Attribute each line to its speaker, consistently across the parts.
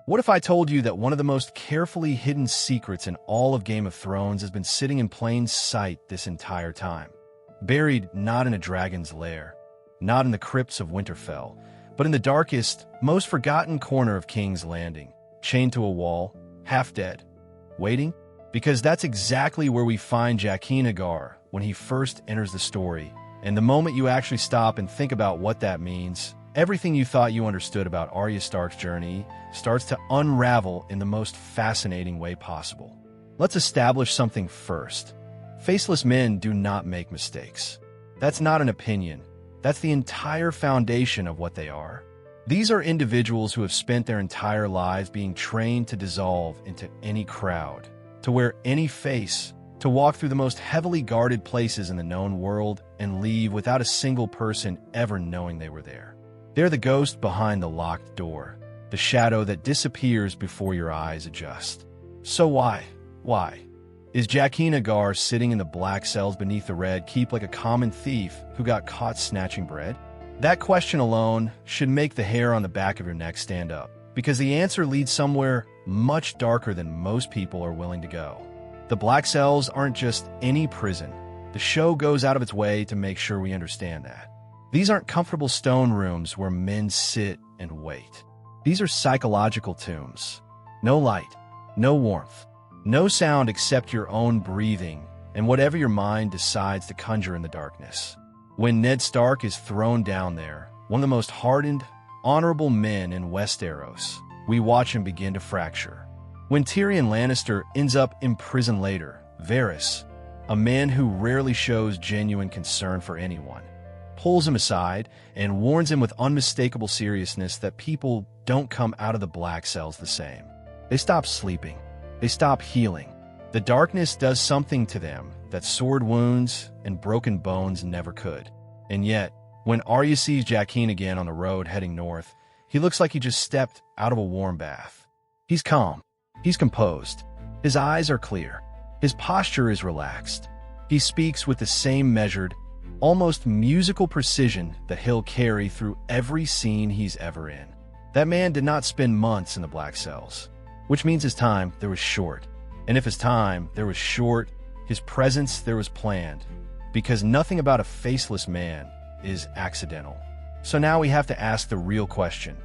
Speaker 1: What if I told you that one of the most carefully hidden secrets in all of Game of Thrones has been sitting in plain sight this entire time? Buried not in a dragon's lair, not in the crypts of Winterfell, but in the darkest, most forgotten corner of King's Landing, chained to a wall, half dead. Waiting? Because that's exactly where we find Jaqen H'ghar when he first enters the story. And the moment you actually stop and think about what that means, everything you thought you understood about Arya Stark's journey starts to unravel in the most fascinating way possible. Let's establish something first. Faceless men do not make mistakes. That's not an opinion. That's the entire foundation of what they are. These are individuals who have spent their entire lives being trained to dissolve into any crowd, to wear any face, to walk through the most heavily guarded places in the known world and leave without a single person ever knowing they were there. They're the ghost behind the locked door, the shadow that disappears before your eyes adjust. So why? Is Jaqen H'ghar sitting in the black cells beneath the red keep like a common thief who got caught snatching bread? That question alone should make the hair on the back of your neck stand up, because the answer leads somewhere much darker than most people are willing to go. The black cells aren't just any prison. The show goes out of its way to make sure we understand that. These aren't comfortable stone rooms where men sit and wait. These are psychological tombs. No light, no warmth, no sound except your own breathing and whatever your mind decides to conjure in the darkness. When Ned Stark is thrown down there, one of the most hardened, honorable men in Westeros, we watch him begin to fracture. When Tyrion Lannister ends up imprisoned later, Varys, a man who rarely shows genuine concern for anyone, pulls him aside and warns him with unmistakable seriousness that people don't come out of the black cells the same. They stop sleeping. They stop healing. The darkness does something to them that sword wounds and broken bones never could. And yet, when Arya sees Jaqen again on the road heading north, he looks like he just stepped out of a warm bath. He's calm. He's composed. His eyes are clear. His posture is relaxed. He speaks with the same measured, almost musical precision that he'll carry through every scene he's ever in. That man did not spend months in the black cells, which means his time there was short. And if his time there was short, his presence there was planned, because nothing about a faceless man is accidental. So now we have to ask the real question.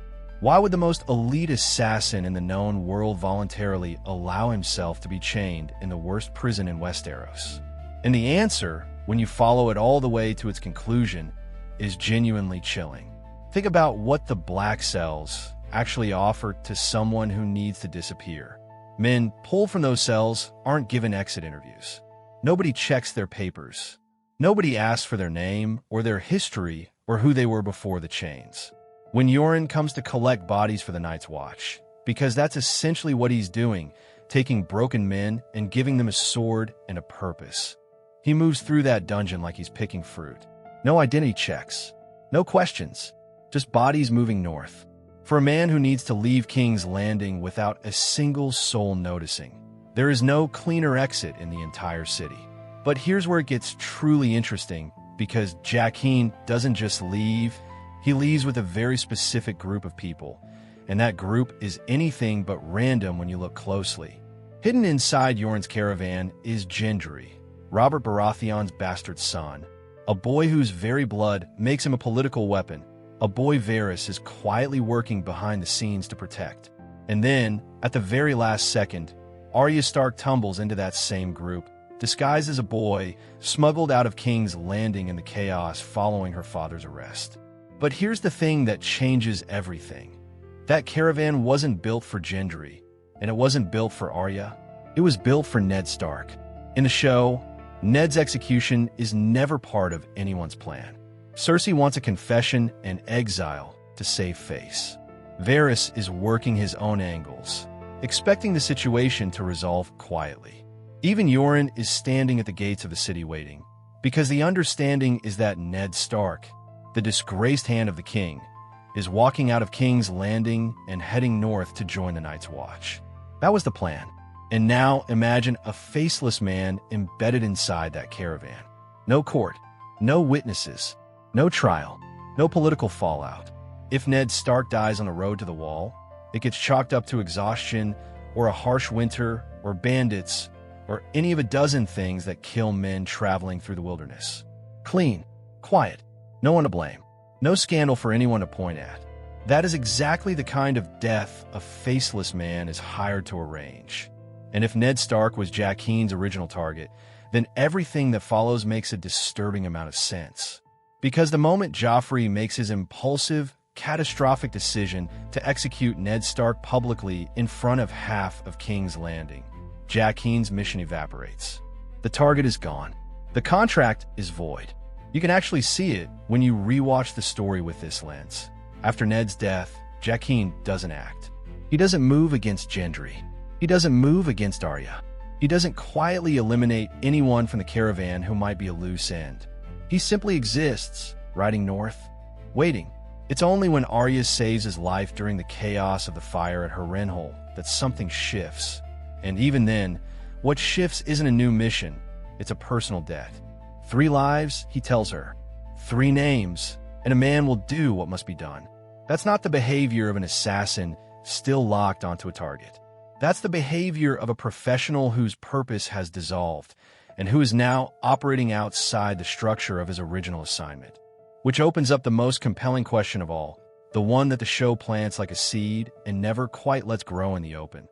Speaker 1: Why would the most elite assassin in the known world voluntarily allow himself to be chained in the worst prison in Westeros? And the answer, when you follow it all the way to its conclusion, is genuinely chilling. Think about what the black cells actually offer to someone who needs to disappear. Men pulled from those cells aren't given exit interviews. Nobody checks their papers. Nobody asks for their name or their history or who they were before the chains. When Yoren comes to collect bodies for the Night's Watch, because that's essentially what he's doing, taking broken men and giving them a sword and a purpose. He moves through that dungeon like he's picking fruit. No identity checks. No questions. Just bodies moving north. For a man who needs to leave King's Landing without a single soul noticing, there is no cleaner exit in the entire city. But here's where it gets truly interesting, because Jaqen doesn't just leave, he leaves with a very specific group of people, and that group is anything but random when you look closely. Hidden inside Yoren's caravan is Gendry, Robert Baratheon's bastard son, a boy whose very blood makes him a political weapon, a boy Varys is quietly working behind the scenes to protect. And then, at the very last second, Arya Stark tumbles into that same group, disguised as a boy, smuggled out of King's Landing in the chaos following her father's arrest. But here's the thing that changes everything. That caravan wasn't built for Gendry, and it wasn't built for Arya. It was built for Ned Stark. In the show, Ned's execution is never part of anyone's plan. Cersei wants a confession and exile to save face. Varys is working his own angles, expecting the situation to resolve quietly. Even Yoren is standing at the gates of the city waiting, because the understanding is that Ned Stark, the disgraced hand of the king, is walking out of King's Landing and heading north to join the Night's Watch. That was the plan. And now imagine a faceless man embedded inside that caravan. No court, no witnesses, no trial, no political fallout. If Ned Stark dies on the road to the wall, It gets chalked up to exhaustion, or a harsh winter, or bandits, or any of a dozen things that kill men traveling through the wilderness. Clean, quiet, no one to blame, no scandal for anyone to point at. That is exactly the kind of death a faceless man is hired to arrange. And if Ned Stark was Jaqen's original target, then everything that follows makes a disturbing amount of sense. Because the moment Joffrey makes his impulsive, catastrophic decision to execute Ned Stark publicly in front of half of King's Landing, Jaqen's mission evaporates. The target is gone. The contract is void. You can actually see it when you rewatch the story with this lens. After Ned's death, Jaqen doesn't act. He doesn't move against Gendry. He doesn't move against Arya. He doesn't quietly eliminate anyone from the caravan who might be a loose end. He simply exists, riding north, waiting. It's only when Arya saves his life during the chaos of the fire at Harrenhal that something shifts. And even then, what shifts isn't a new mission, it's a personal debt. 3 lives, he tells her. 3 names, and a man will do what must be done. That's not the behavior of an assassin still locked onto a target. That's the behavior of a professional whose purpose has dissolved, and who is now operating outside the structure of his original assignment. Which opens up the most compelling question of all, the one that the show plants like a seed and never quite lets grow in the open.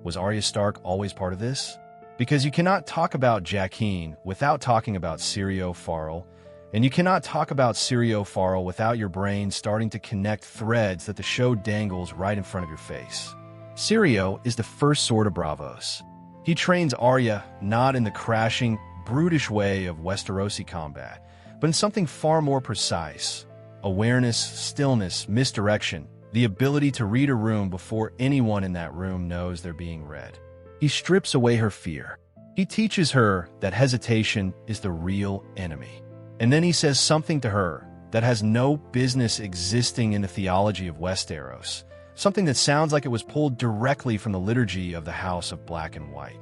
Speaker 1: Was Arya Stark always part of this? Because you cannot talk about Jaqen without talking about Syrio Forel, and you cannot talk about Syrio Forel without your brain starting to connect threads that the show dangles right in front of your face. Syrio is the first sword of Braavos. He trains Arya not in the crashing, brutish way of Westerosi combat, but in something far more precise. Awareness, stillness, misdirection, the ability to read a room before anyone in that room knows they're being read. He strips away her fear. He teaches her that hesitation is the real enemy. And then he says something to her that has no business existing in the theology of Westeros, something that sounds like it was pulled directly from the liturgy of the House of Black and White.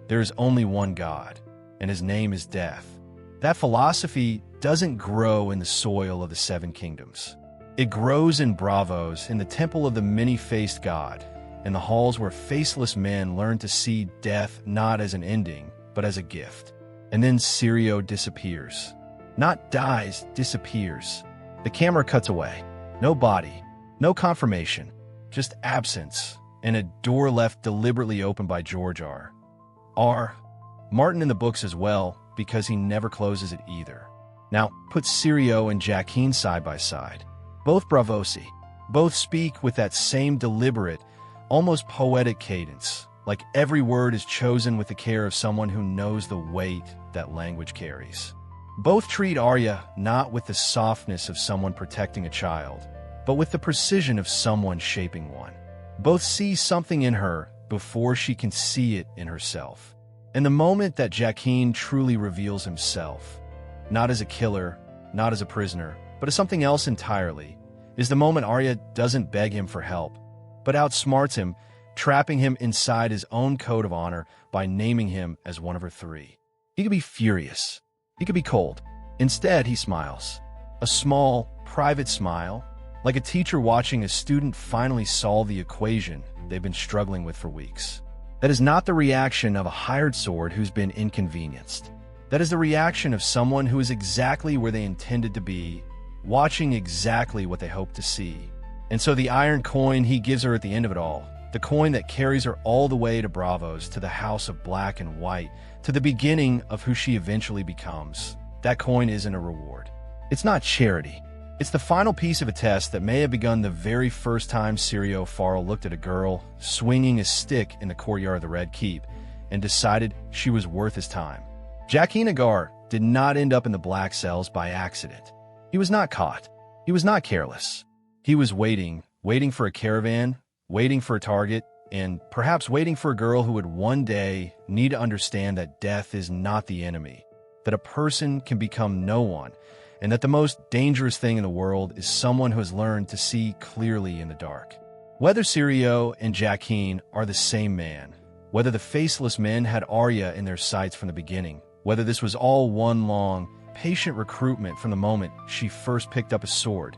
Speaker 1: There is only one God, and his name is death. That philosophy doesn't grow in the soil of the Seven Kingdoms. It grows in Braavos, in the temple of the many-faced God, in the halls where faceless men learn to see death not as an ending, but as a gift. And then Syrio disappears. Not dies, disappears. The camera cuts away. No body, no confirmation, just absence, and a door left deliberately open by George R. R. Martin in the books as well, because he never closes it either. Now, put Syrio and Jaqen side by side. Both Braavosi. Both speak with that same deliberate, almost poetic cadence, like every word is chosen with the care of someone who knows the weight that language carries. Both treat Arya not with the softness of someone protecting a child, but with the precision of someone shaping one. Both see something in her before she can see it in herself. And the moment that Jaqen truly reveals himself, not as a killer, not as a prisoner, but as something else entirely, is the moment Arya doesn't beg him for help, but outsmarts him, trapping him inside his own code of honor by naming him as one of her 3. He could be furious. He could be cold. Instead, he smiles. A small, private smile, like a teacher watching a student finally solve the equation they've been struggling with for weeks. That is not the reaction of a hired sword who's been inconvenienced. That is the reaction of someone who is exactly where they intended to be, watching exactly what they hope to see. And so the iron coin he gives her at the end of it all, the coin that carries her all the way to Braavos, to the House of Black and White, to the beginning of who she eventually becomes, that coin isn't a reward. It's not charity. It's the final piece of a test that may have begun the very first time Syrio Forel looked at a girl swinging a stick in the courtyard of the Red Keep and decided she was worth his time. Jaqen H'ghar did not end up in the Black Cells by accident. He was not caught. He was not careless. He was waiting for a caravan, waiting for a target, and perhaps waiting for a girl who would one day need to understand that death is not the enemy, that a person can become no one, and that the most dangerous thing in the world is someone who has learned to see clearly in the dark. Whether Syrio and Jaqen are the same man, whether the Faceless Men had Arya in their sights from the beginning, whether this was all one long, patient recruitment from the moment she first picked up a sword,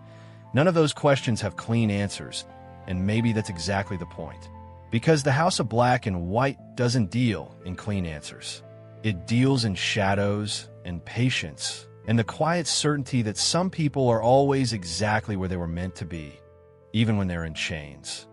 Speaker 1: none of those questions have clean answers, and maybe that's exactly the point. Because the House of Black and White doesn't deal in clean answers. It deals in shadows and patience, and the quiet certainty that some people are always exactly where they were meant to be, even when they're in chains.